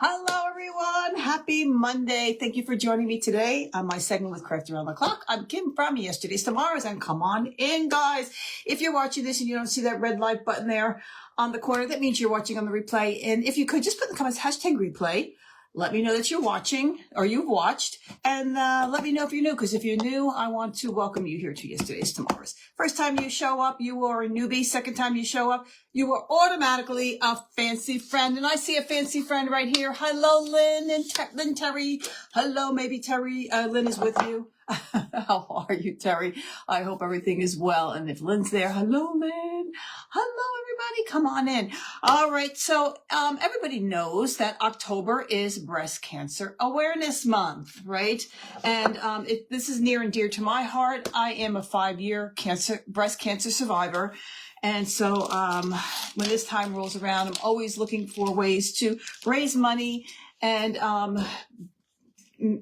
Hello, everyone. Happy Monday. Thank you for joining me today on my segment with Craft Around the Clock. I'm Kim from Yesterday's Tomorrow's, and come on in, guys. If you're watching this and you don't see that red like button there on the corner, that means you're watching on the replay. And if you could just put in the comments, #replay. Let me know that you're watching or you've watched, and let me know if you're new, because if you're new, I want to welcome you here to Yesterday's Tomorrow's. First time you show up, you are a newbie. Second time you show up, you are automatically a fancy friend. And I see a fancy friend right here. Hello, Lynn and Lynn Terry. Hello, maybe Terry. Lynn is with you. How are you, Terry? I hope everything is well. And if Lynn's there, hello, Lynn. Hello, everybody. Come on in. All right. So everybody knows that October is Breast Cancer Awareness Month, right? And this is near and dear to my heart. I am a 5-year breast cancer survivor. And so when this time rolls around, I'm always looking for ways to raise money and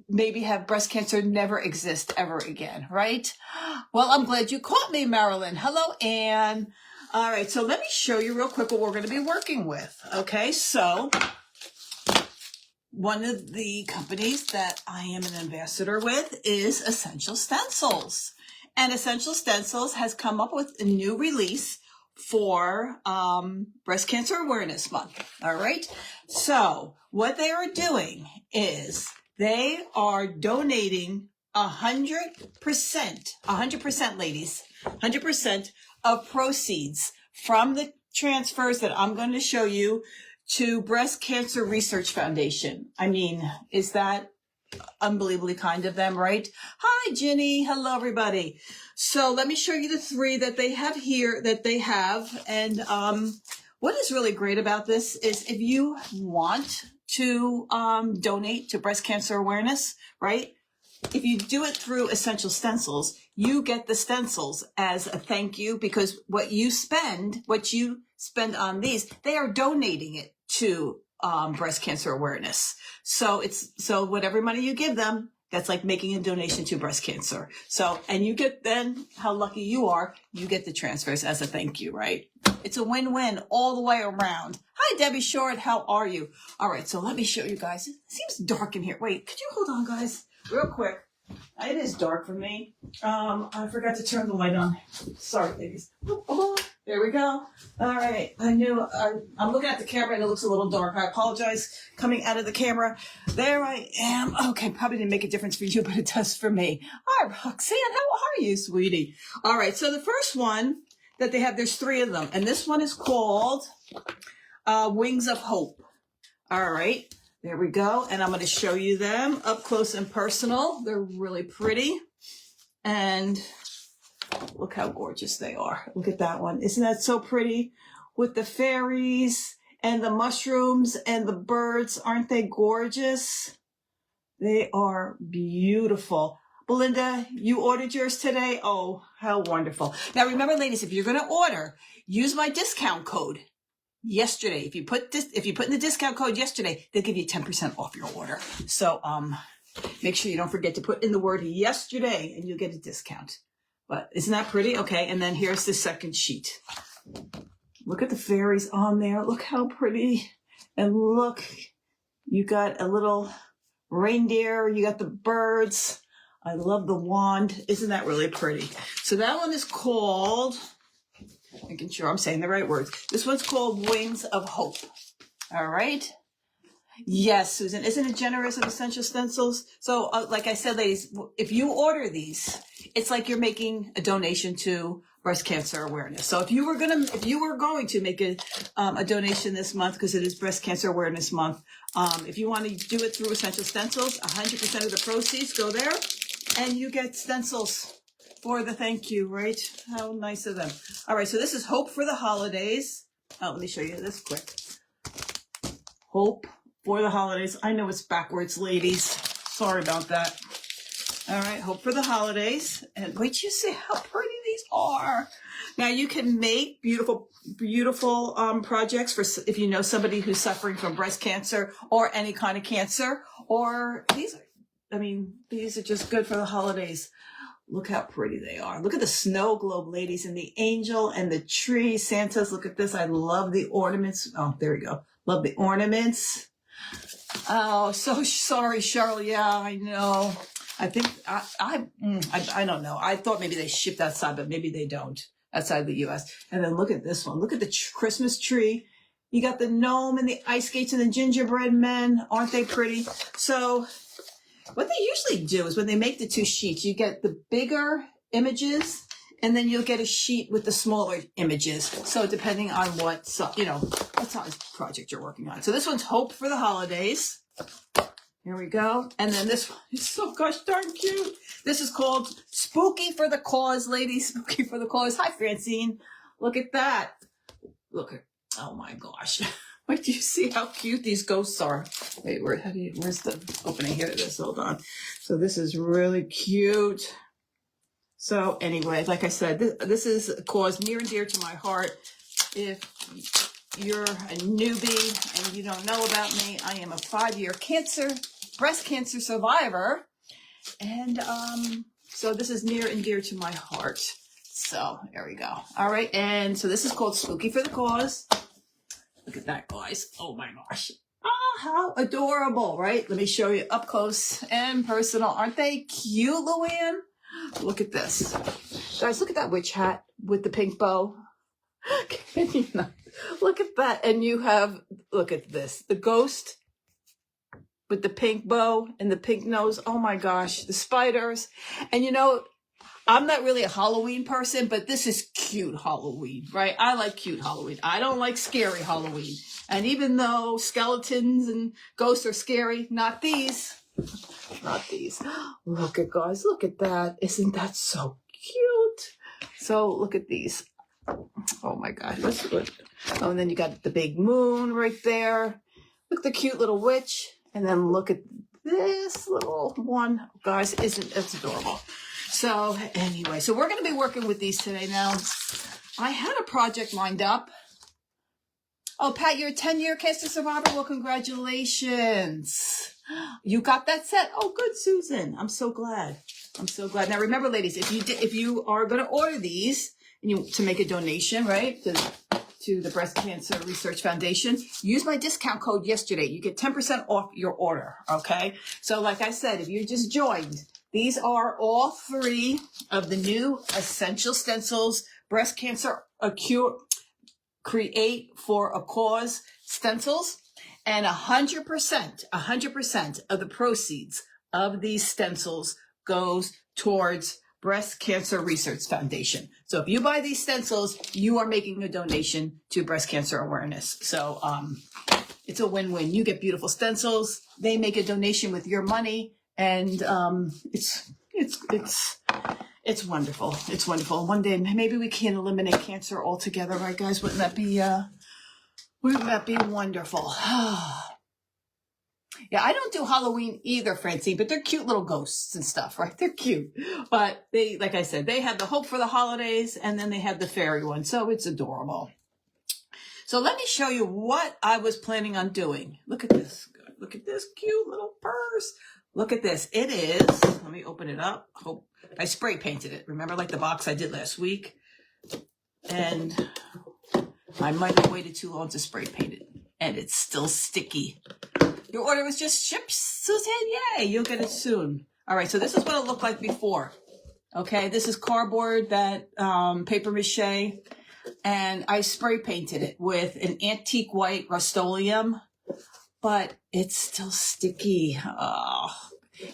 maybe have breast cancer never exist ever again, right? Well, I'm glad you caught me, Marilyn. Hello, Anne. All right, so let me show you real quick what we're going to be working with. Okay, so one of the companies that I am an ambassador with is Essential Stencils. And Essential Stencils has come up with a new release for Breast Cancer Awareness Month. All right, so what they are doing is they are donating 100%, ladies, 100% of proceeds from the transfers that I'm going to show you to Breast Cancer Research Foundation. I mean, is that unbelievably kind of them, right? Hi, Ginny. Hello, everybody. So let me show you the 3 that they have here And what is really great about this is if you want to donate to breast cancer awareness, right? If you do it through Essential Stencils, you get the stencils as a thank you, because what you spend on these, they are donating it to breast cancer awareness. So whatever money you give them, that's like making a donation to breast cancer. So, and you get then, how lucky you are, you get the transfers as a thank you, right? It's a win-win all the way around. Hi, Debbie Short. How are you? All right, so let me show you guys. It seems dark in here. Wait, could you hold on, guys, real quick? It is dark for me. I forgot to turn the light on. Sorry, ladies. Oh, there we go. All right. I'm looking at the camera and it looks a little dark. I apologize coming out of the camera. There I am. Okay, probably didn't make a difference for you, but it does for me. All right, Roxanne, how are you, sweetie? All right, so the first one that they have, there's 3 of them. And this one is called Wings of Hope. All right. There we go. And I'm going to show you them up close and personal. They're really pretty. And look how gorgeous they are. Look at that one. Isn't that so pretty? With the fairies and the mushrooms and the birds. Aren't they gorgeous? They are beautiful. Belinda, you ordered yours today? Oh, how wonderful. Now remember, ladies, if you're going to order, use my discount code. Yesterday, if you put in the discount code yesterday, they'll give you 10% off your order. So make sure you don't forget to put in the word yesterday and you'll get a discount. But isn't that pretty? Okay, and then here's the second sheet. Look at the fairies on there. Look how pretty. And look, you got a little reindeer, you got the birds. I love the wand. Isn't that really pretty? So that one is called, making sure I'm saying the right words. This one's called Wings of Hope. All right. Yes, Susan. Isn't it generous of Essential Stencils? So like I said, ladies, if you order these, it's like you're making a donation to breast cancer awareness. So if you were going to make a donation this month, because it is Breast Cancer Awareness Month, if you want to do it through Essential Stencils, 100% of the proceeds go there and you get stencils for the thank you, right? How nice of them. All right, so this is Hope for the Holidays. Oh, let me show you this quick. Hope for the Holidays. I know it's backwards, ladies. Sorry about that. All right, Hope for the Holidays. And wait, you see how pretty these are. Now you can make beautiful projects for if you know somebody who's suffering from breast cancer or any kind of cancer. Or these are just good for the holidays. Look how pretty they are. Look at the snow globe, ladies, and the angel and the tree. Santa's, look at this. I love the ornaments. Oh, there we go. Love the ornaments. Oh, so sorry, Cheryl. Yeah, I know. I think I don't know. I thought maybe they shipped outside, but maybe they don't outside the U.S. And then look at this one. Look at the Christmas tree. You got the gnome and the ice skates and the gingerbread men. Aren't they pretty? So what they usually do is when they make the two sheets, you get the bigger images and then you'll get a sheet with the smaller images. So depending on what size project you're working on. So this one's Hope for the Holidays. Here we go. And then this one is so gosh darn cute. This is called Spooky for the Cause, ladies. Spooky for the Cause. Hi, Francine. Look at that. Look at, oh my gosh. Wait, do you see how cute these ghosts are? Wait, where's the opening? Here it is. Hold on. So this is really cute. So anyway, like I said, this is a cause near and dear to my heart. If you're a newbie and you don't know about me, I am a 5-year breast cancer survivor. And so this is near and dear to my heart. So there we go. All right. And so this is called Spooky for the Cause. Look at that, guys. Oh my gosh. Oh, how adorable, right? Let me show you up close and personal. Aren't they cute, Luann? Look at this. Guys, look at that witch hat with the pink bow. Can you not? Look at that. And you have, look at this, the ghost with the pink bow and the pink nose. Oh my gosh, the spiders. And you know, I'm not really a Halloween person, but this is cute Halloween, right? I like cute Halloween. I don't like scary Halloween. And even though skeletons and ghosts are scary, not these. Not these. Look at, guys, look at that. Isn't that so cute? So look at these. Oh my God. Oh, and then you got the big moon right there. Look at the cute little witch. And then look at this little one. Guys, it's adorable. So anyway, so we're going to be working with these today. Now, I had a project lined up. Oh, Pat, you're a 10-year cancer survivor. Well, congratulations. You got that set. Oh, good, Susan. I'm so glad. I'm so glad. Now, remember, ladies, if you are going to order these and to make a donation, right, to the Breast Cancer Research Foundation, use my discount code yesterday. You get 10% off your order, okay? So like I said, if you just joined, these are all 3 of the new essential stencils, breast cancer create for a cause stencils, and 100% of the proceeds of these stencils goes towards Breast Cancer Research Foundation. So if you buy these stencils, you are making a donation to breast cancer awareness. So it's a win-win. You get beautiful stencils. They make a donation with your money, and it's wonderful. It's wonderful. One day maybe we can eliminate cancer altogether, right, guys? Wouldn't that be wonderful? Yeah, I don't do Halloween either, Francine, but they're cute little ghosts and stuff, right? They're cute. But they, like I said, they have the Hope for the Holidays, and then they have the fairy one. So it's adorable. So let me show you what I was planning on doing. Look at this. Look at this cute little purse. Look at this. It is, let me open it up. I spray painted it. Remember, like the box I did last week? And I might have waited too long to spray paint it. And it's still sticky. Your order was just shipped, Susan. Yay, you'll get it soon. All right, so this is what it looked like before. Okay, this is cardboard, that paper mache, and I spray painted it with an antique white Rust-Oleum, but it's still sticky. Oh,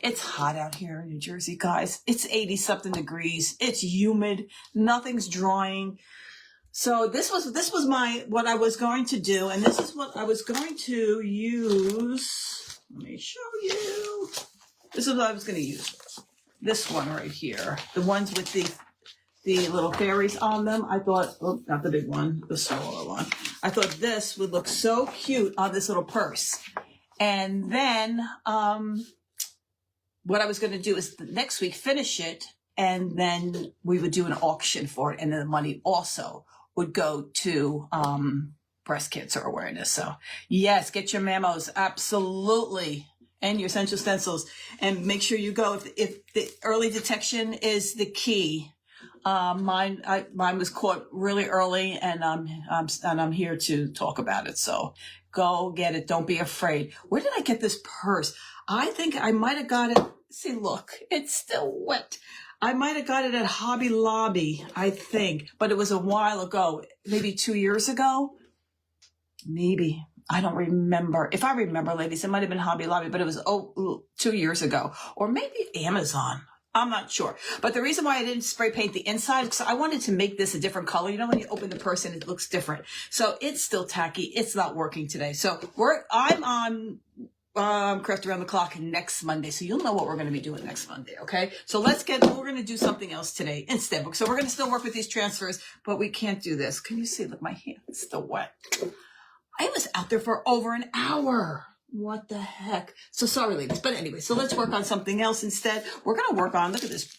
it's hot out here in New Jersey, guys. It's 80-something degrees. It's humid. Nothing's drying. So this was what I was going to do, and this is what I was going to use. Let me show you. This is what I was going to use. This one right here, the ones with the little fairies on them. I thought, oh, not the big one, the smaller one. I thought this would look so cute on this little purse. And then what I was going to do is next week finish it, and then we would do an auction for it, and then the money also would go to breast cancer awareness. So yes, get your memos, absolutely, and your essential stencils, and make sure you go if the early detection is the key. Mine was caught really early, and I'm here to talk about it. So Go get it. Don't be afraid. Where did I get this purse? I think I might have got it. See, look, it's still wet. I might have got it at Hobby Lobby, I think, but it was a while ago, maybe 2 years ago. Maybe. I don't remember. If I remember, ladies, it might have been Hobby Lobby, but it was 2 years ago. Or maybe Amazon. I'm not sure. But the reason why I didn't spray paint the inside, because I wanted to make this a different color. You know, when you open the purse and it looks different. So it's still tacky. It's not working today. So I'm on Craft Around the Clock next Monday. So you'll know what we're going to be doing next Monday. Okay. So we're going to do something else today instead. So we're going to still work with these transfers, but we can't do this. Can you see? Look, my hand is still wet. I was out there for over an hour. What the heck? So sorry, ladies. But anyway, so let's work on something else instead. We're going to work on, look at this.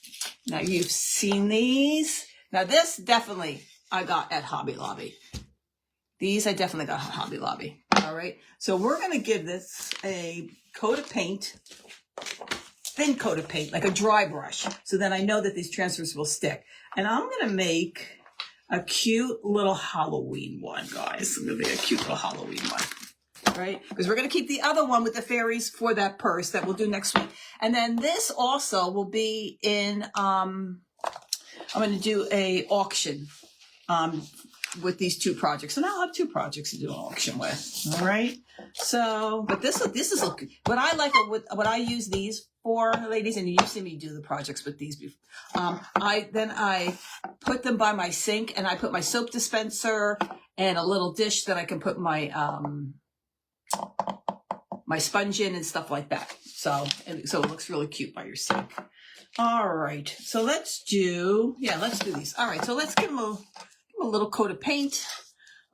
Now, you've seen these. Now, this definitely I got at Hobby Lobby. These I definitely got at Hobby Lobby. All right. So we're going to give this a coat of paint, thin coat of paint, like a dry brush. So then I know that these transfers will stick. And I'm going to make a cute little Halloween one, guys. It's going to be a cute little Halloween one. Right? Because we're going to keep the other one with the fairies for that purse that we'll do next week. And then this also will be in, I'm going to do a auction with these two projects. And I'll have two projects to do an auction with. All right? So, but this is what I like, what I use these for, ladies, and you've seen me do the projects with these before. I put them by my sink, and I put my soap dispenser and a little dish that I can put my sponge in and stuff like that. So it looks really cute by your sink. All right. So let's do these. All right. So let's give them a little coat of paint.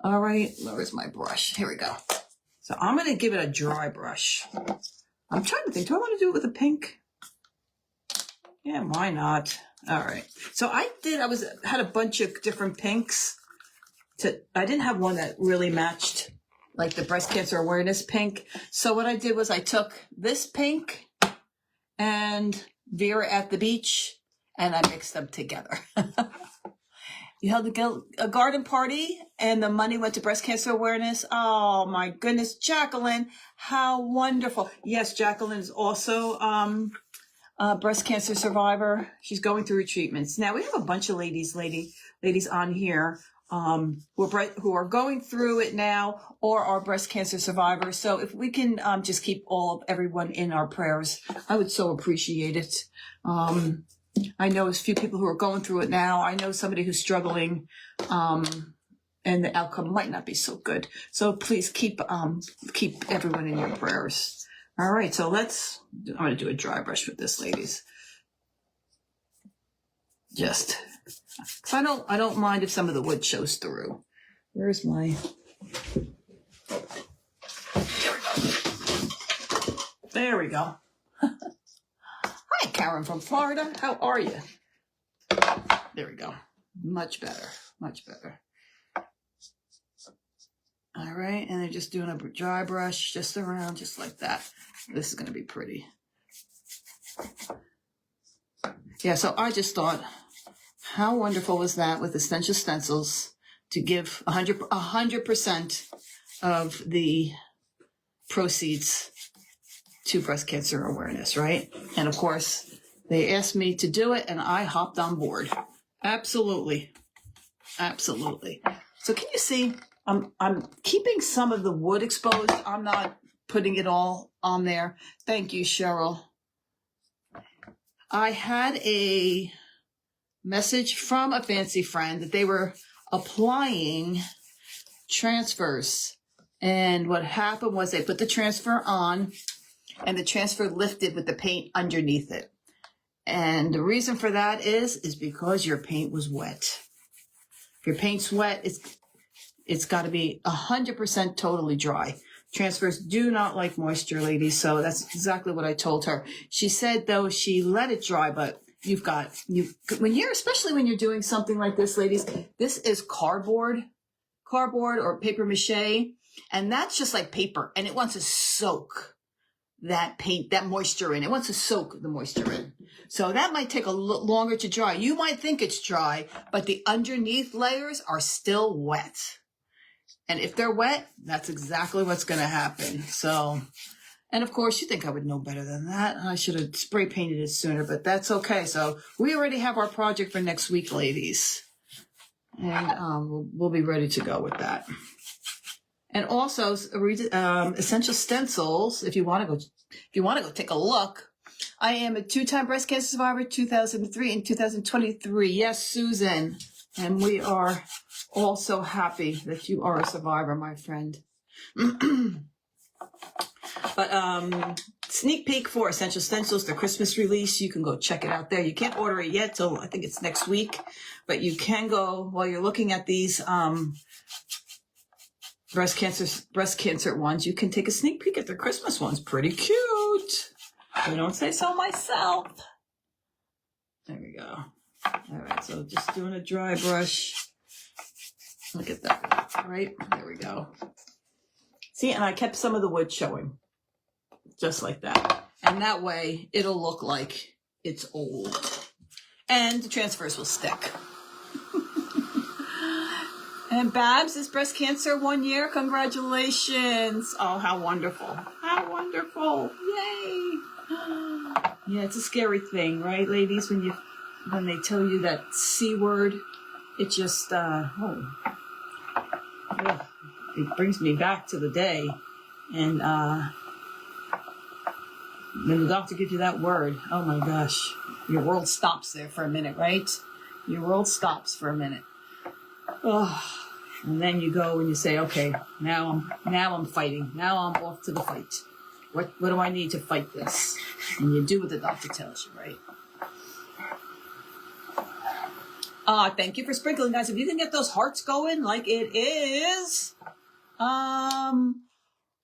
All right. Where's my brush? Here we go. So I'm going to give it a dry brush. I'm trying to think. Do I want to do it with a pink? Yeah, why not? All right. So I had a bunch of different pinks. I didn't have one that really matched, like the breast cancer awareness pink. So what I did was I took this pink and Vera at the Beach, and I mixed them together. You held a garden party, and the money went to breast cancer awareness. Oh, my goodness. Jacqueline, how wonderful. Yes, Jacqueline is also a breast cancer survivor. She's going through her treatments. Now, we have a bunch of ladies on here who are going through it now or are breast cancer survivors. So if we can just keep everyone in our prayers, I would so appreciate it. I know a few people who are going through it now. I know somebody who's struggling, and the outcome might not be so good. So please keep everyone in your prayers. All right, so I'm going to do a dry brush with this, ladies. Just, so I don't mind if some of the wood shows through. Where's my? There we go. Hi, Karen from Florida. How are you? There we go. Much better. Much better. All right, and then just doing a dry brush just around, just like that. This is going to be pretty. Yeah, so I just thought, how wonderful was that with the stencils to give 100% of the proceeds to breast cancer awareness, right? And of course, they asked me to do it, and I hopped on board. Absolutely. Absolutely. So can you see, I'm keeping some of the wood exposed. I'm not putting it all on there. Thank you, Cheryl. I had a message from a fancy friend that they were applying transfers. And what happened was they put the transfer on, and the transfer lifted with the paint underneath it. And the reason for that is because your paint was wet. If your paint's wet, it's got to be 100% totally dry. Transfers do not like moisture, ladies. So that's exactly what I told her. She said, though, she let it dry, but especially when you're doing something like this, ladies, this is cardboard or paper mache. And that's just like paper, and it wants to soak that paint, that moisture in. It wants to soak the moisture in. So that might take a little longer to dry. You might think it's dry, but the underneath layers are still wet. And if they're wet, that's exactly what's going to happen. So, and of course, you think I would know better than that. I should have spray painted it sooner, but that's okay. So we already have our project for next week, ladies. And we'll be ready to go with that. And also, essential stencils, if you want to go take a look. I am a 2-time breast cancer survivor, 2003 and 2023. Yes, Susan. And we are all so happy that you are a survivor, my friend. But sneak peek for Essential Stencils, the Christmas release. You can go check it out there. You can't order it yet till I think it's next week. But you can go while you're looking at these breast cancer ones. You can take a sneak peek at their Christmas ones. Pretty cute. I don't say so myself. There we go. All right, so just doing a dry brush. Look at that. All right, there we go. See, and I kept some of the wood showing. Just like that. And that way, it'll look like it's old. And the transfers will stick. And Babs is breast cancer 1 year. Congratulations. Oh, how wonderful. How wonderful. Yay. Yeah, it's a scary thing, right, ladies? When they tell you that C word, it just, it brings me back to the day. And when the doctor gives you that word, oh my gosh, your world stops there for a minute, right? Your world stops for a minute. Oh, and then you go and you say, okay, now I'm fighting. Now I'm off to the fight. What do I need to fight this? And you do what the doctor tells you, right? Thank you for sprinkling, guys. If you can get those hearts going like it is,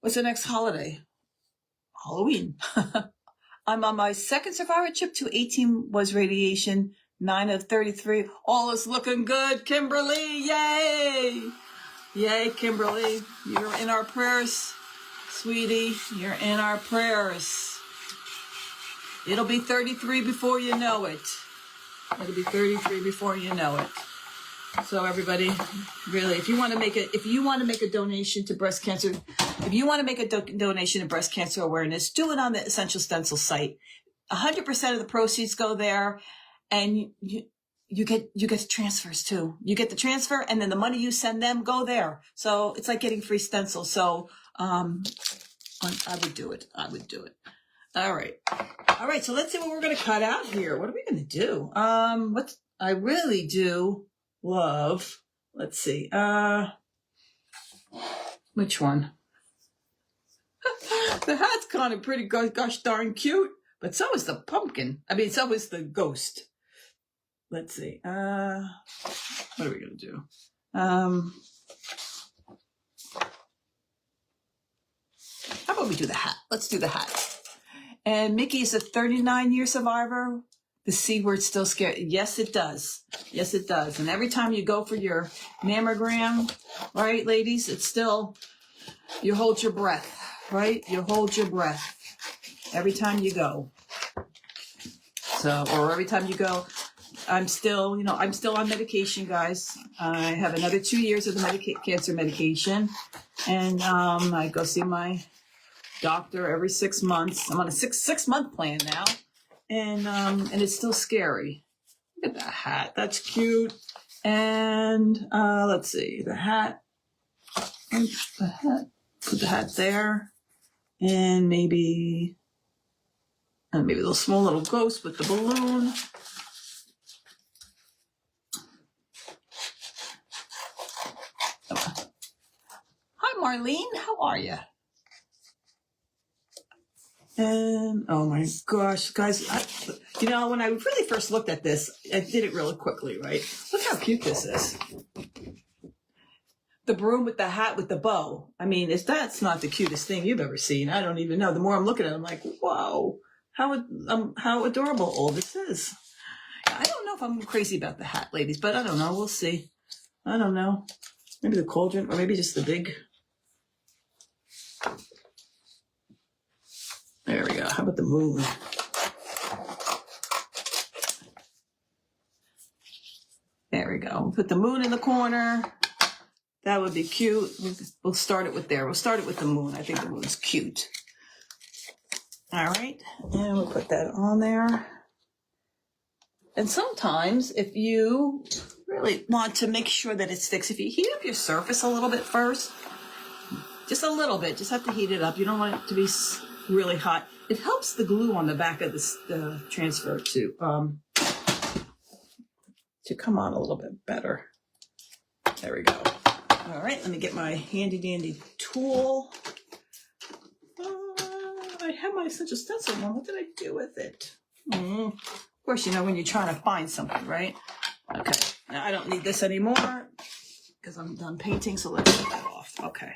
what's the next holiday? Halloween. I'm on my second survivorship. 18 was radiation. 9 of 33. All is looking good. Kimberly, yay! Yay, Kimberly. You're in our prayers, sweetie. You're in our prayers. It'll be 33 before you know it. It'll be 33 before you know it. So everybody, really, if you want to make a donation to breast cancer, if you want to make a donation to breast cancer awareness, do it on the Essential Stencil site. 100% of the proceeds go there, and you get the transfers too. You get the transfer, and then the money you send them go there. So it's like getting free stencils. So I would do it. I would do it. All right. So let's see what we're going to cut out here. What are we going to do? What I really do love. Let's see. Which one? The hat's kind of pretty gosh darn cute, but so is the pumpkin. I mean, so is the ghost. Let's see. What are we going to do? How about we do the hat? Let's do the hat. And Mickey is a 39-year survivor. The C word still scares. Yes, it does. Yes, it does. And every time you go for your mammogram, right, ladies, it's still, you hold your breath, right? You hold your breath every time you go. So, or every time you go, I'm still on medication, guys. I have another 2 years of the cancer medication. And I go see my doctor every 6 months. I'm on a six-month plan now. And it's still scary. Look at that hat. That's cute. And let's see. The hat. Put the hat there. And maybe a little small little ghost with the balloon. Hi, Marlene. How are you? And oh my gosh, guys, when I really first looked at this, I did it really quickly, right? Look how cute this is. The broom with the hat with the bow. I mean, that's not the cutest thing you've ever seen. I don't even know. The more I'm looking at it, I'm like, whoa, how adorable all this is. I don't know if I'm crazy about the hat, ladies, but I don't know. We'll see. I don't know. Maybe the cauldron, or maybe just the big. There we go. How about the moon? There we go. Put the moon in the corner. That would be cute. We'll start it with there. We'll start it with the moon. I think the moon's cute. All right, and we'll put that on there. And sometimes if you really want to make sure that it sticks, if you heat up your surface a little bit first, just a little bit, just have to heat it up. You don't want it to be really hot. It helps the glue on the back of the transfer to come on a little bit better. There we go. All right, let me get my handy dandy tool. I have my essential stencil one. What did I do with it? Of course, you know when you're trying to find something, right? Okay, now I don't need this anymore because I'm done painting, so let's get that off. Okay.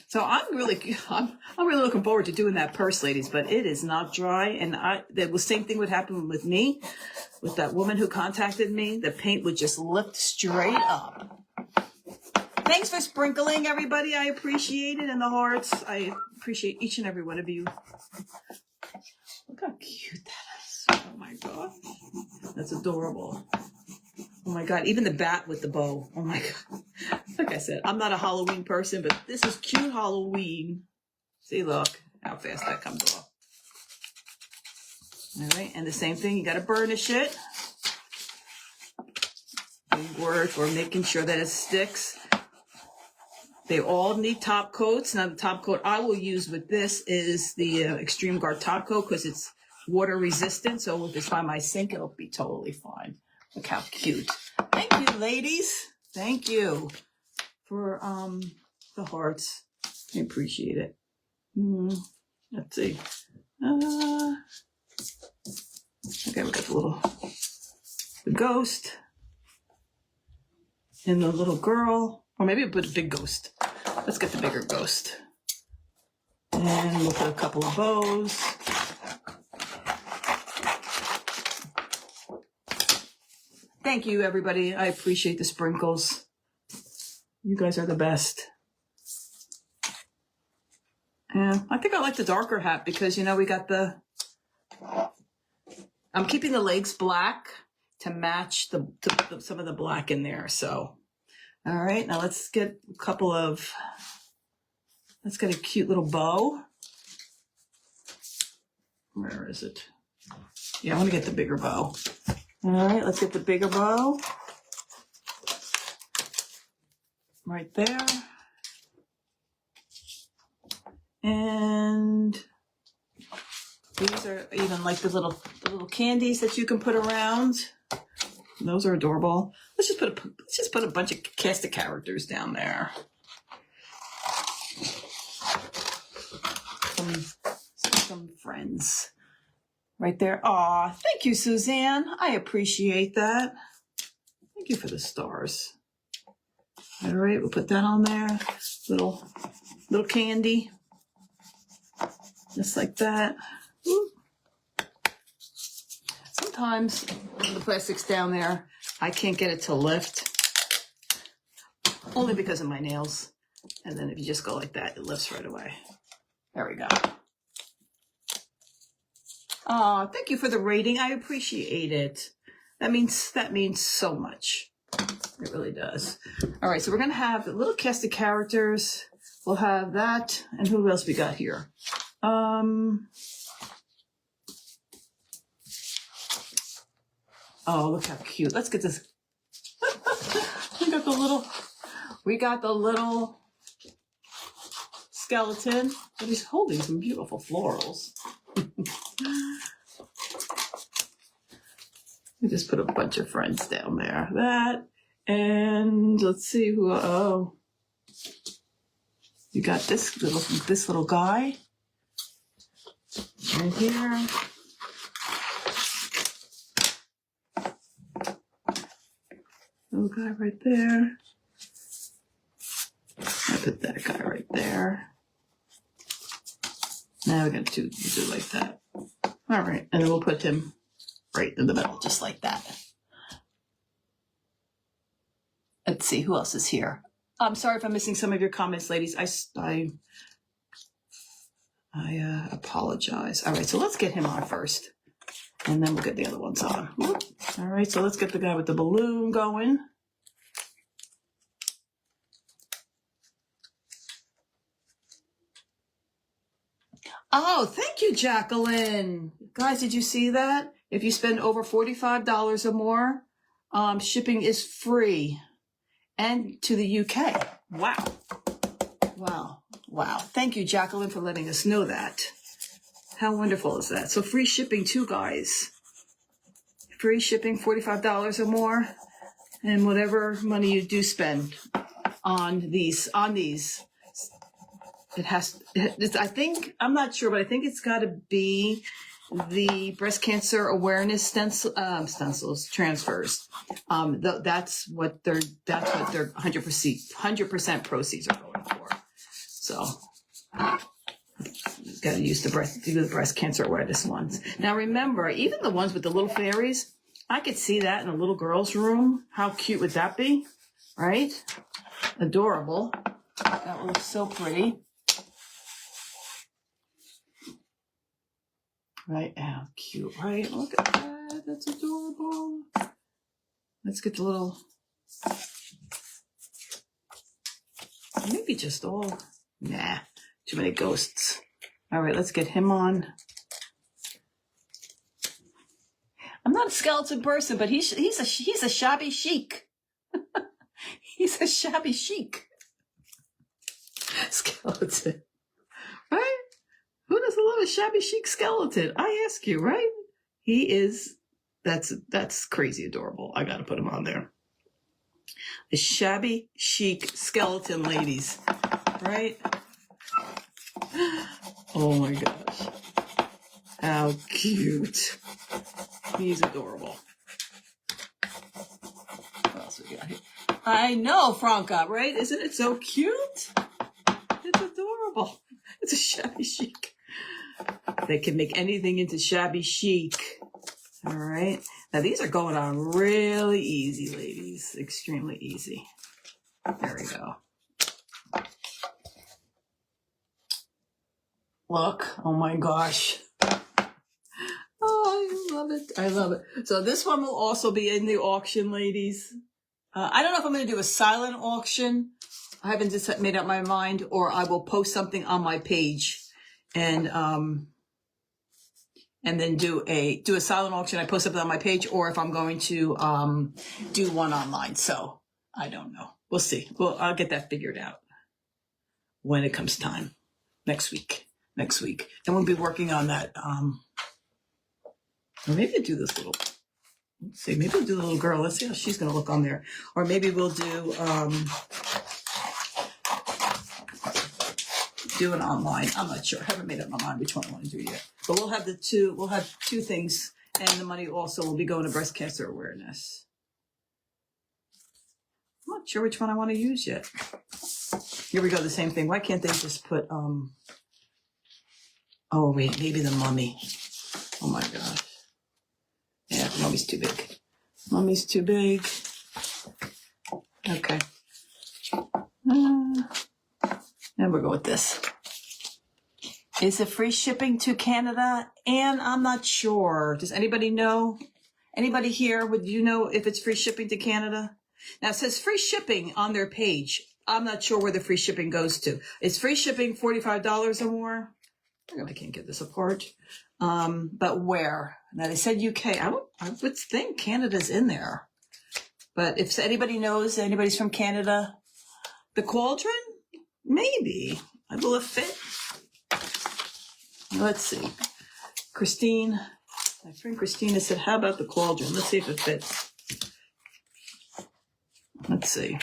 So I'm really looking forward to doing that purse, ladies, but it is not dry. And the same thing would happen with me, with that woman who contacted me. The paint would just lift straight up. Thanks for sprinkling, everybody. I appreciate it. And the hearts. I appreciate each and every one of you. Look how cute that is. Oh, my God. That's adorable. Oh, my God. Even the bat with the bow. Oh, my God. Like I said, I'm not a Halloween person, but this is cute Halloween. See, look how fast that comes off. All right. And the same thing. You got to burnish it. Big word for making sure that it sticks. They all need top coats. Now, the top coat I will use with this is the Extreme Guard top coat because it's water resistant. So if it's by my sink, it'll be totally fine. Look how cute. Thank you, ladies. Thank you for the hearts. I appreciate it. Let's see. Okay, we got the ghost and the little girl. Or maybe we'll put a big ghost. Let's get the bigger ghost. And we'll put a couple of bows. Thank you, everybody. I appreciate the sprinkles. You guys are the best. And I think I like the darker hat because, you know, we got I'm keeping the legs black to match some of the black in there, so. All right, now let's get a cute little bow. Where is it? Yeah, I want to get the bigger bow. All right, let's get the bigger bow. Right there. And these are even like the little candies that you can put around. Those are adorable. Let's just put a bunch of cast of characters down there. Some friends right there. Aw, thank you, Suzanne. I appreciate that. Thank you for the stars. All right, we'll put that on there. Little candy, just like that. Ooh. Sometimes the plastic's down there, I can't get it to lift, only because of my nails. And then if you just go like that, it lifts right away. There we go. Thank you for the rating. I appreciate it. That means so much. It really does. All right, so we're gonna have the little cast of characters. We'll have that, and who else we got here? Oh, look how cute. Let's get this. We got the little skeleton, but he's holding some beautiful florals. We just put a bunch of friends down there. That, and let's see who. Oh, you got this little guy right here. Little guy right there. I put that guy right there. Now we're going to do like that. All right, and then we'll put him right in the middle, just like that. Let's see, who else is here? I'm sorry if I'm missing some of your comments, ladies. I apologize. All right, so let's get him on first, and then we'll get the other ones on. All right, so let's get the guy with the balloon going. Oh, thank you, Jacqueline. Guys, did you see that? If you spend over $45 or more, shipping is free and to the UK. Wow. Wow. Wow. Thank you, Jacqueline, for letting us know that. How wonderful is that? So free shipping too, guys. Free shipping, $45 or more, and whatever money you do spend on these. It has, I think, I'm not sure, but I think it's got to be the breast cancer awareness stencils transfers. That's what their 100% proceeds are going for. So you've got to use the breast cancer awareness ones. Now remember, even the ones with the little fairies, I could see that in a little girl's room. How cute would that be? Right? Adorable. That looks so pretty. Right, how cute, right? Look at that, that's adorable. Let's get the little, maybe just all, nah, too many ghosts. All right, let's get him on. I'm not a skeleton person, but he's a shabby chic. He's a shabby chic skeleton, right? Who doesn't love a shabby chic skeleton? I ask you, right? He is, that's crazy adorable. I got to put him on there. A shabby chic skeleton, ladies, right? Oh my gosh. How cute. He's adorable. What else we got here? I know, Franca, right? Isn't it so cute? It's adorable. It's a shabby chic. They can make anything into shabby chic. All right. Now these are going on really easy, ladies. Extremely easy. There we go. Look. Oh my gosh. Oh, I love it. I love it. So this one will also be in the auction, ladies. I don't know if I'm going to do a silent auction. I haven't just made up my mind, or I will post something on my page and then do a silent auction. I post something on my page, or if I'm going to do one online. So I don't know. We'll see. Well, I'll get that figured out when it comes time next week. And we'll be working on that. Or maybe I'll do this little. Let's see. Maybe we'll do the little girl. Let's see how she's going to look on there. Or maybe we'll do an online. I'm not sure. I haven't made up my mind which one I want to do yet. But we'll have two things, and the money also will be going to breast cancer awareness. I'm not sure which one I want to use yet. Here we go, the same thing. Why can't they just put oh wait, maybe the mummy. Oh my gosh. Yeah, the mummy's too big. Mummy's too big. Okay. And we'll go with this. Is it free shipping to Canada? And I'm not sure. Does anybody know? Anybody here, would you know if it's free shipping to Canada? Now it says free shipping on their page. I'm not sure where the free shipping goes to. Is free shipping $45 or more? I can't get this apart. But where? Now they said UK. I would think Canada's in there. But if anybody knows, anybody's from Canada, the cauldron? Maybe. Will it fit? Let's see. Christine, my friend Christina said, how about the cauldron? Let's see if it fits. Let's see.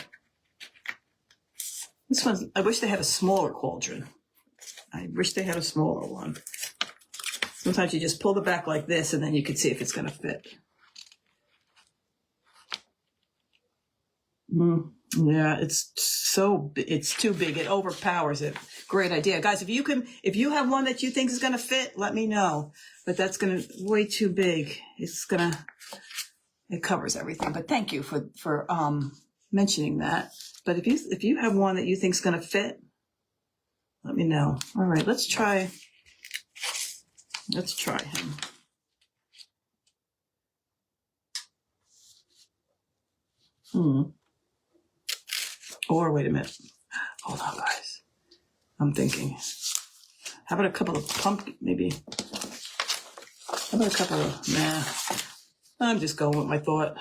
This one, I wish they had a smaller cauldron. I wish they had a smaller one. Sometimes you just pull the back like this and then you can see if it's going to fit. Yeah, it's too big. It overpowers it. Great idea. Guys, if you have one that you think is going to fit, let me know. But that's going to way too big. It covers everything. But thank you for mentioning that. But if you have one that you think is going to fit, let me know. All right, let's try him. Or wait a minute. Hold on, guys. I'm thinking. How about a couple of pumpkin, maybe? How about a couple of, nah. I'm just going with my thought.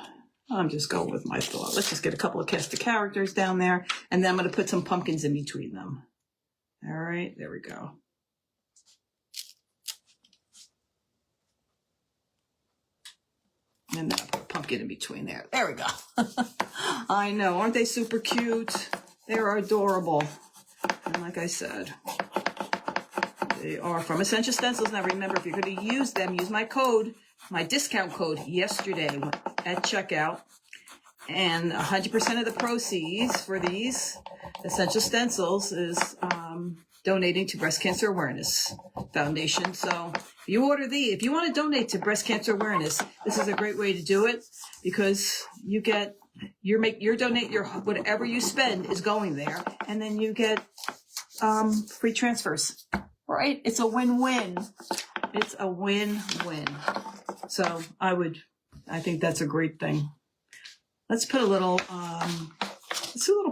Let's just get a couple of cast of characters down there, and then I'm going to put some pumpkins in between them. All right, there we go. And then I put a pumpkin in between there. There we go. I know, aren't they super cute? They're adorable. And like I said, they are from Essential Stencils. Now remember, if you're going to use them, use my code, my discount code yesterday at checkout. And 100% of the proceeds for these Essential Stencils is donating to Breast Cancer Awareness Foundation. So if you want to donate to Breast Cancer Awareness, this is a great way to do it, because you get whatever you spend is going there, and then you get free transfers. Right? It's a win-win. It's a win-win. So I think that's a great thing. Let's put a little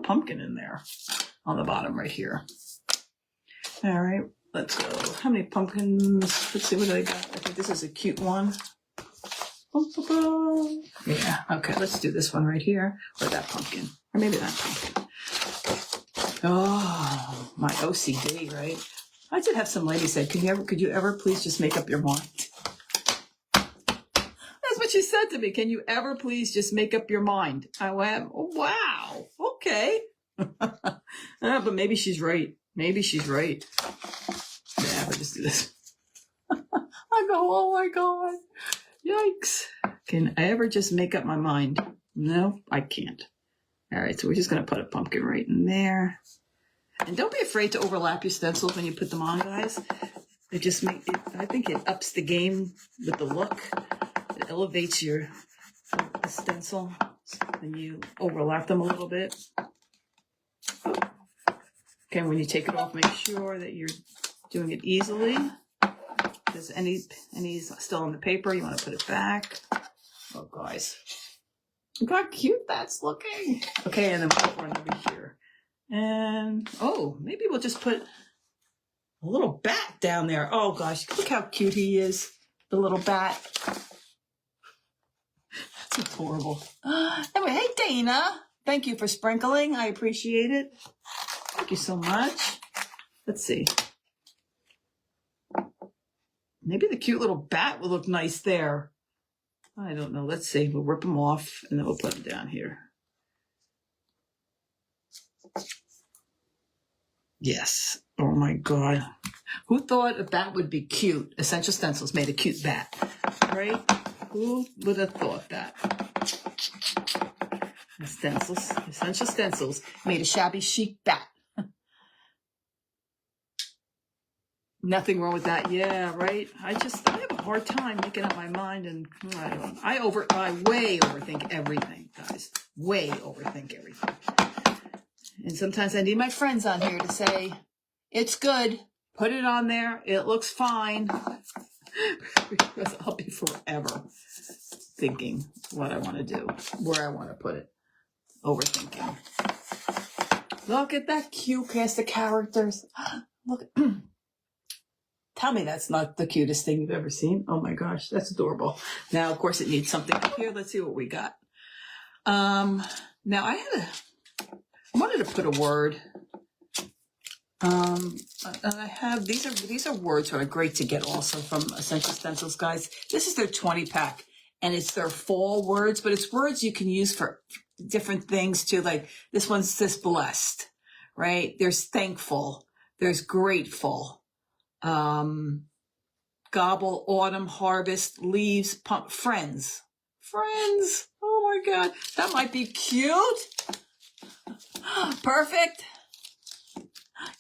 pumpkin in there on the bottom right here. All right, let's go. How many pumpkins? Let's see, what do I got? I think this is a cute one. Yeah, okay, let's do this one right here. Or that pumpkin. Or maybe that pumpkin. Oh, my OCD, right? I did have some lady say, could you ever please just make up your mind? That's what she said to me. Can you ever please just make up your mind? I went, oh, wow, okay. But maybe she's right. Maybe she's right. Yeah, but just do this. I go, oh my God. Yikes. Can I ever just make up my mind? No, I can't. All right, so we're just going to put a pumpkin right in there. And don't be afraid to overlap your stencils when you put them on, guys. I think it ups the game with the look. It elevates the stencil when you overlap them a little bit. Okay, when you take it off, make sure that you're doing it easily. There's any's still on the paper, you want to put it back. Oh, guys. Look how cute that's looking. Okay, and then put one over here. And, oh, maybe we'll just put a little bat down there. Oh, gosh, look how cute he is, the little bat. That's adorable. Anyway, hey, Dana. Thank you for sprinkling. I appreciate it. Thank you so much. Let's see. Maybe the cute little bat will look nice there. I don't know. Let's see. We'll rip them off, and then we'll put them down here. Yes. Oh, my God. Who thought a bat would be cute? Essential Stencils made a cute bat, right? Who would have thought that? Essential Stencils made a shabby chic bat. Nothing wrong with that. Yeah, right. I have a hard time making up my mind, and I way overthink everything, guys. Way overthink everything. And sometimes I need my friends on here to say, it's good. Put it on there. It looks fine. Because I'll be forever thinking what I want to do, where I want to put it. Overthinking. Look at that cute cast of characters. Look. Tell me that's not the cutest thing you've ever seen. Oh my gosh, that's adorable. Now, of course, it needs something up here. Let's see what we got. Now I wanted to put a word. And I have, these are words that are great to get also from Essential Stencils, guys. This is their 20 pack, and it's their fall words, but it's words you can use for different things too. Like this one says blessed, right? There's thankful. There's grateful. Gobble, autumn, harvest, leaves, pump, friends. Friends. Oh my God. That might be cute. Perfect.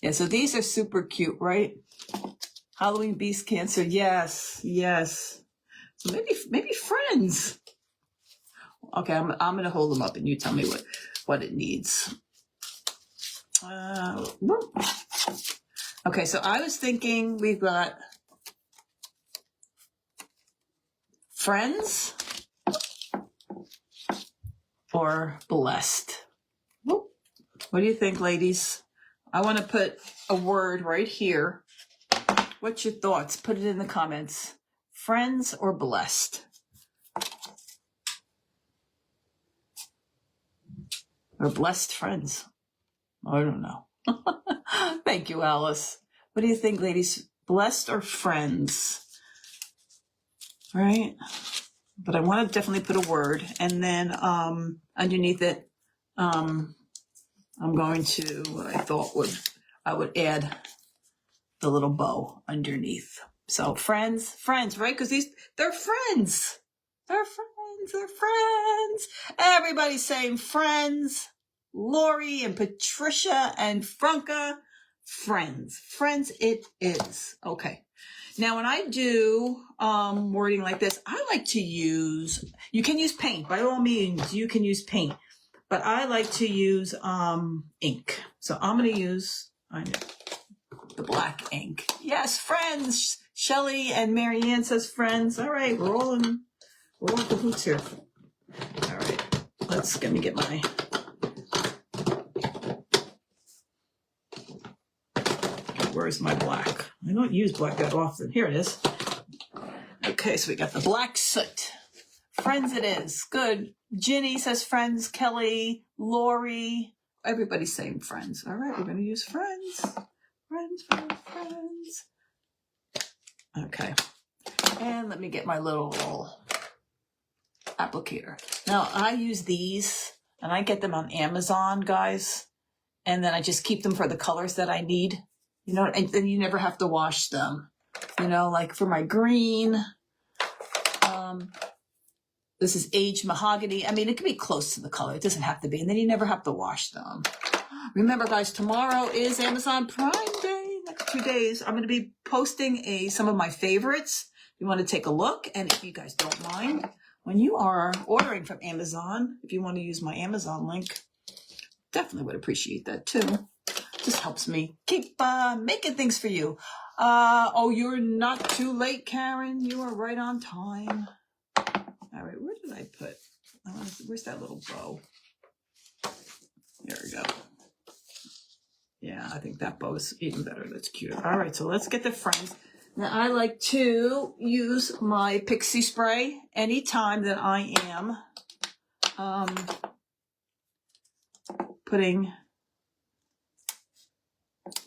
Yeah, so these are super cute, right? Halloween Beast Cancer. Yes, yes. So maybe friends. Okay, I'm going to hold them up and you tell me what it needs. Okay, so I was thinking we've got friends or blessed. What do you think, ladies? I want to put a word right here What's your thoughts? Put it in the comments. Friends or blessed? Or blessed friends? I don't know. Thank you, Alice. What do you think, ladies? Blessed or friends? Right? But I want to definitely put a word. And then underneath it, I'm going to, what I thought I would add the little bow underneath. So friends, right? Because they're friends. They're friends. Everybody's saying friends. Lori and Patricia and Franca, friends. Friends it is. Okay. Now, when I do wording like this, I like to use, you can use paint. By all means, you can use paint. But I like to use ink. So I'm going to use the black ink. Yes, friends. Shelly and Marianne says friends. All right, we're all in cahoots here. All right, let me get my... Where's my black? I don't use black that often. Here it is. Okay, so we got the black soot. Friends it is. Good. Ginny says friends. Kelly, Lori. Everybody's saying friends. All right, we're going to use friends. Friends. Okay. And let me get my little applicator. Now, I use these, and I get them on Amazon, guys. And then I just keep them for the colors that I need. You know, and then you never have to wash them. You know, like for my green, this is aged mahogany. I mean, it can be close to the color. It doesn't have to be. And then you never have to wash them. Remember, guys, tomorrow is Amazon Prime Day. Next 2 days, I'm going to be posting some of my favorites. You want to take a look. And if you guys don't mind, when you are ordering from Amazon, if you want to use my Amazon link, definitely would appreciate that too. Just helps me keep making things for you. Oh, you're not too late, Karen. You are right on time. All right, where did I put? Where's that little bow? There we go. Yeah, I think that bow is even better. That's cute. All right, so let's get the friends. Now, I like to use my pixie spray anytime that I am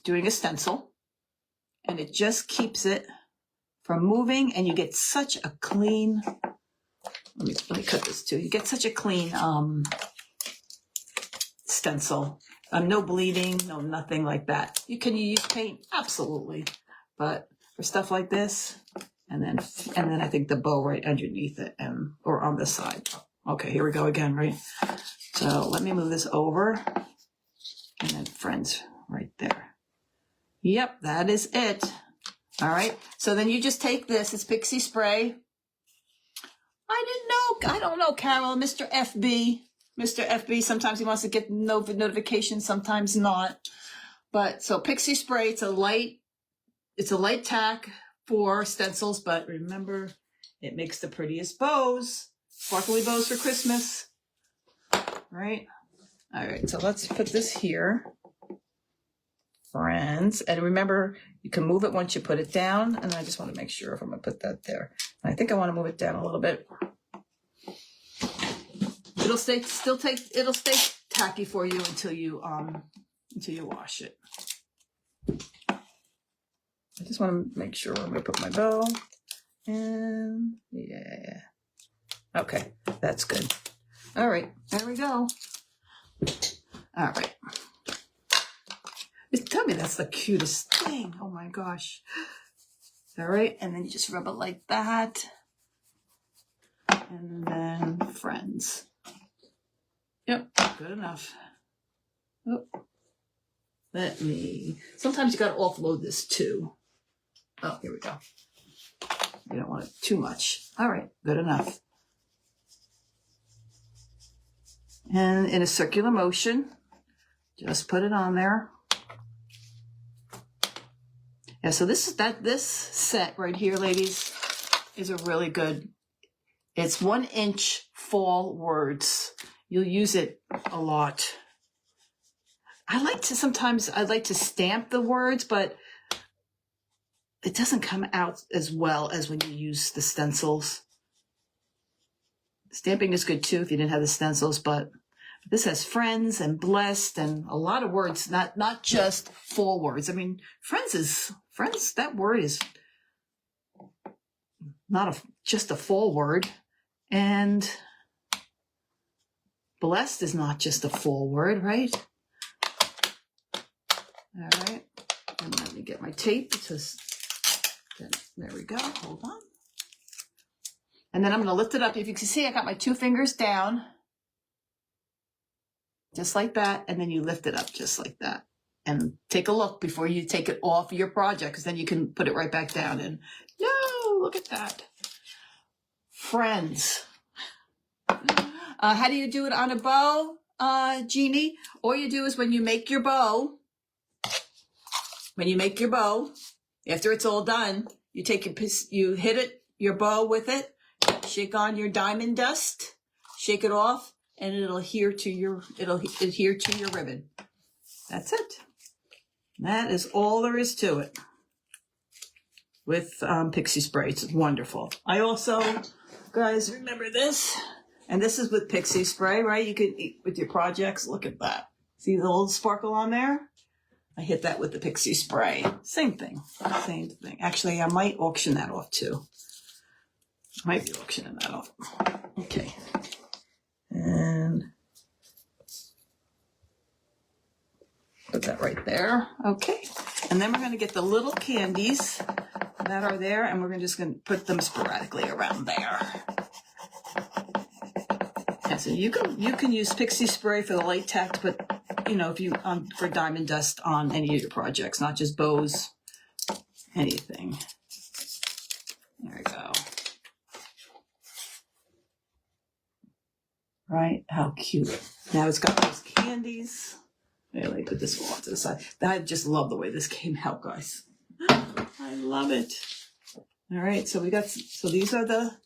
doing a stencil, and it just keeps it from moving, and you get such a clean, let me cut this too. You get such a clean stencil. No bleeding, no nothing like that. Can you use paint? Absolutely. But for stuff like this, and then I think the bow right underneath it or on the side. Okay, here we go again, right? So let me move this over, and then friends right there. Yep, that is it. All right. So then you just take this. It's pixie spray. I don't know, Carol. Mr. FB, sometimes he wants to get notifications, sometimes not. But so pixie spray, it's a light tack for stencils, but remember, it makes the prettiest bows, sparkly bows for Christmas. Right? All right, so let's put this here. Friends, and remember, you can move it once you put it down, and I just want to make sure if I'm going to put that there. And I think I want to move it down a little bit. It'll stay tacky for you until you wash it. I just want to make sure I'm going to put my bow, and yeah. Okay, that's good. All right, there we go. All right. Tell me that's the cutest thing. Oh my gosh. All right, and then you just rub it like that. And then friends. Yep, good enough. Oh. Sometimes you got to offload this too. Oh, here we go. You don't want it too much. All right, good enough. And in a circular motion, just put it on there. Yeah, so this set right here, ladies, is a really good, it's 1 inch fall words. You'll use it a lot. I'd like to stamp the words, but it doesn't come out as well as when you use the stencils. Stamping is good too if you didn't have the stencils, but this has friends and blessed and a lot of words, not just full words. I mean, friends, that word is not just a full word. And blessed is not just a full word, right? All right. And let me get my tape because there we go. Hold on. And then I'm going to lift it up. If you can see, I got my 2 fingers down, just like that. And then you lift it up just like that. And take a look before you take it off your project, because then you can put it right back down. And no, look at that. Friends. How do you do it on a bow, Jeannie? All you do is when you make your bow, after it's all done, you take you hit your bow with it, shake on your diamond dust, shake it off, and it'll adhere to your ribbon. That's it. That is all there is to it with pixie spray. It's wonderful. I also, guys, remember this, and this is with pixie spray, right? You could with your projects. Look at that. See the little sparkle on there? I hit that with the pixie spray. Same thing. Actually, I might auction that off too. Might be auctioning that off. Okay. And put that right there. Okay. And then we're going to get the little candies that are there, and we're just going to put them sporadically around there. And so you can use pixie spray for the light tact, but if you for diamond dust on any of your projects, not just bows, anything. There we go. Right? How cute. Now it's got those candies. Here, let me put this one off to the side. I just love the way this came out, guys. I love it. All right, so these are the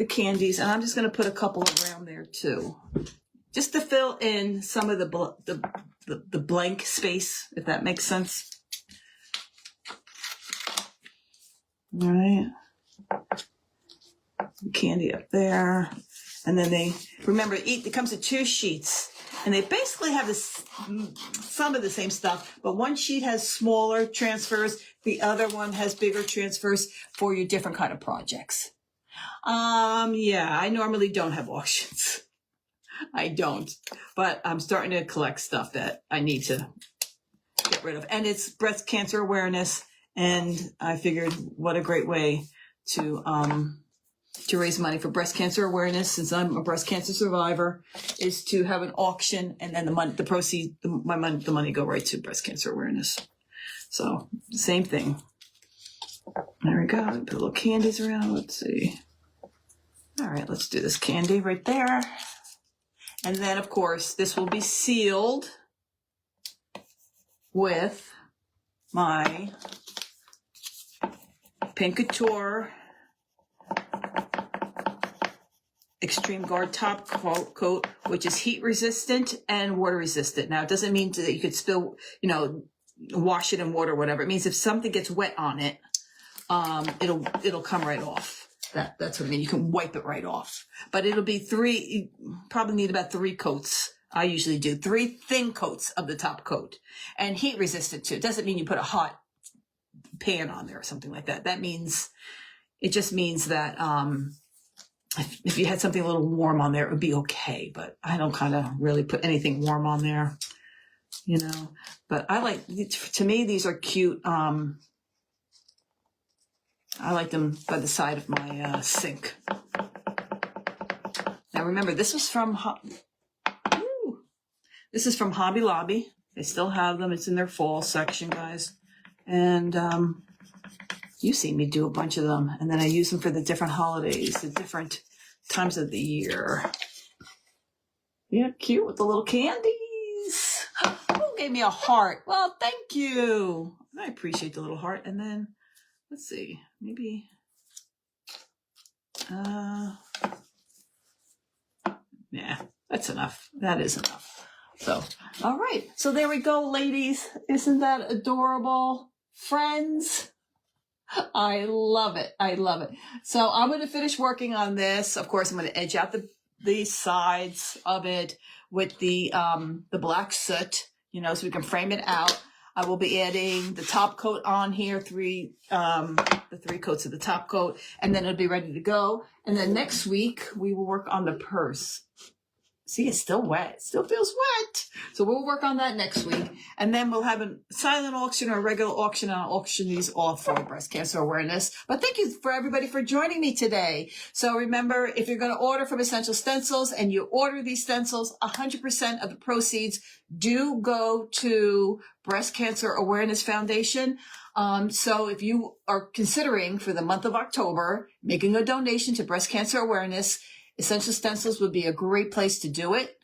candies, and I'm just going to put a couple around there too, just to fill in some of the blank space, if that makes sense. All right, some candy up there, and then it comes in 2 sheets, and they basically have some of the same stuff, but one sheet has smaller transfers, the other one has bigger transfers for your different kind of projects. Yeah, I normally don't have auctions. I don't, but I'm starting to collect stuff that I need to get rid of. And it's breast cancer awareness, and I figured what a great way to raise money for breast cancer awareness, since I'm a breast cancer survivor, is to have an auction, and then the money go right to breast cancer awareness. So same thing. There we go. Put little candies around. Let's see. All right, let's do this candy right there. And then, of course, this will be sealed with my Pink Couture Extreme Guard top coat, which is heat resistant and water resistant. Now, it doesn't mean that you could spill, wash it in water or whatever. It means if something gets wet on it, it'll come right off. That's what I mean. You can wipe it right off. But it'll be you probably need about 3 coats. I usually do 3 thin coats of the top coat. And heat resistant too. It doesn't mean you put a hot pan on there or something like that. It just means that if you had something a little warm on there, it would be okay. But I don't kind of really put anything warm on there, But to me, these are cute. I like them by the side of my sink. Now remember, this is from Hobby Lobby. They still have them. It's in their fall section, guys. And you see me do a bunch of them. And then I use them for the different holidays, the different times of the year. Yeah, cute with the little candies. Who gave me a heart? Well, thank you. I appreciate the little heart. And then let's see, maybe, yeah, that's enough. That is enough. So, all right. So there we go, ladies. Isn't that adorable? Friends. I love it. I love it. So I'm going to finish working on this. Of course, I'm going to edge out the sides of it with the black soot, you know, so we can frame it out. I will be adding the top coat on here, the 3 coats of the top coat, and then it'll be ready to go. And then next week we will work on the purse. See, it's still wet. It still feels wet. So we'll work on that next week. And then we'll have a silent auction or a regular auction, and I'll auction these off for breast cancer awareness. But thank you for everybody for joining me today. So remember, if you're going to order from Essential Stencils and you order these stencils, 100% of the proceeds do go to Breast Cancer Awareness Foundation. So if you are considering for the month of October, making a donation to breast cancer awareness, Essential Stencils would be a great place to do it,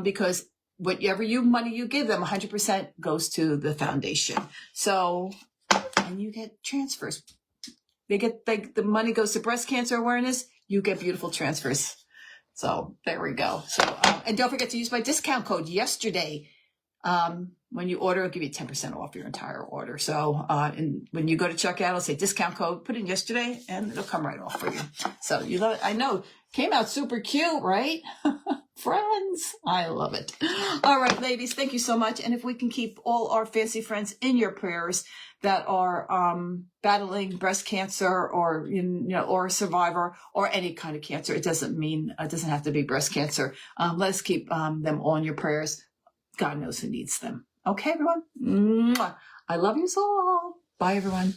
because whatever money you give them, 100% goes to the foundation. So, and you get transfers. The money goes to breast cancer awareness. You get beautiful transfers. So there we go. So, and don't forget to use my discount code yesterday. When you order, it'll give you 10% off your entire order. So, and when you go to checkout, it'll say discount code, put in yesterday, and it'll come right off for you. So you love it. I know, came out super cute, right? Friends, I love it. All right, ladies, thank you so much. And if we can keep all our fancy friends in your prayers that are battling breast cancer, or or a survivor, or any kind of cancer, it doesn't have to be breast cancer. Let's keep them all in your prayers. God knows who needs them. Okay, everyone. Mwah. I love you all. Bye, everyone.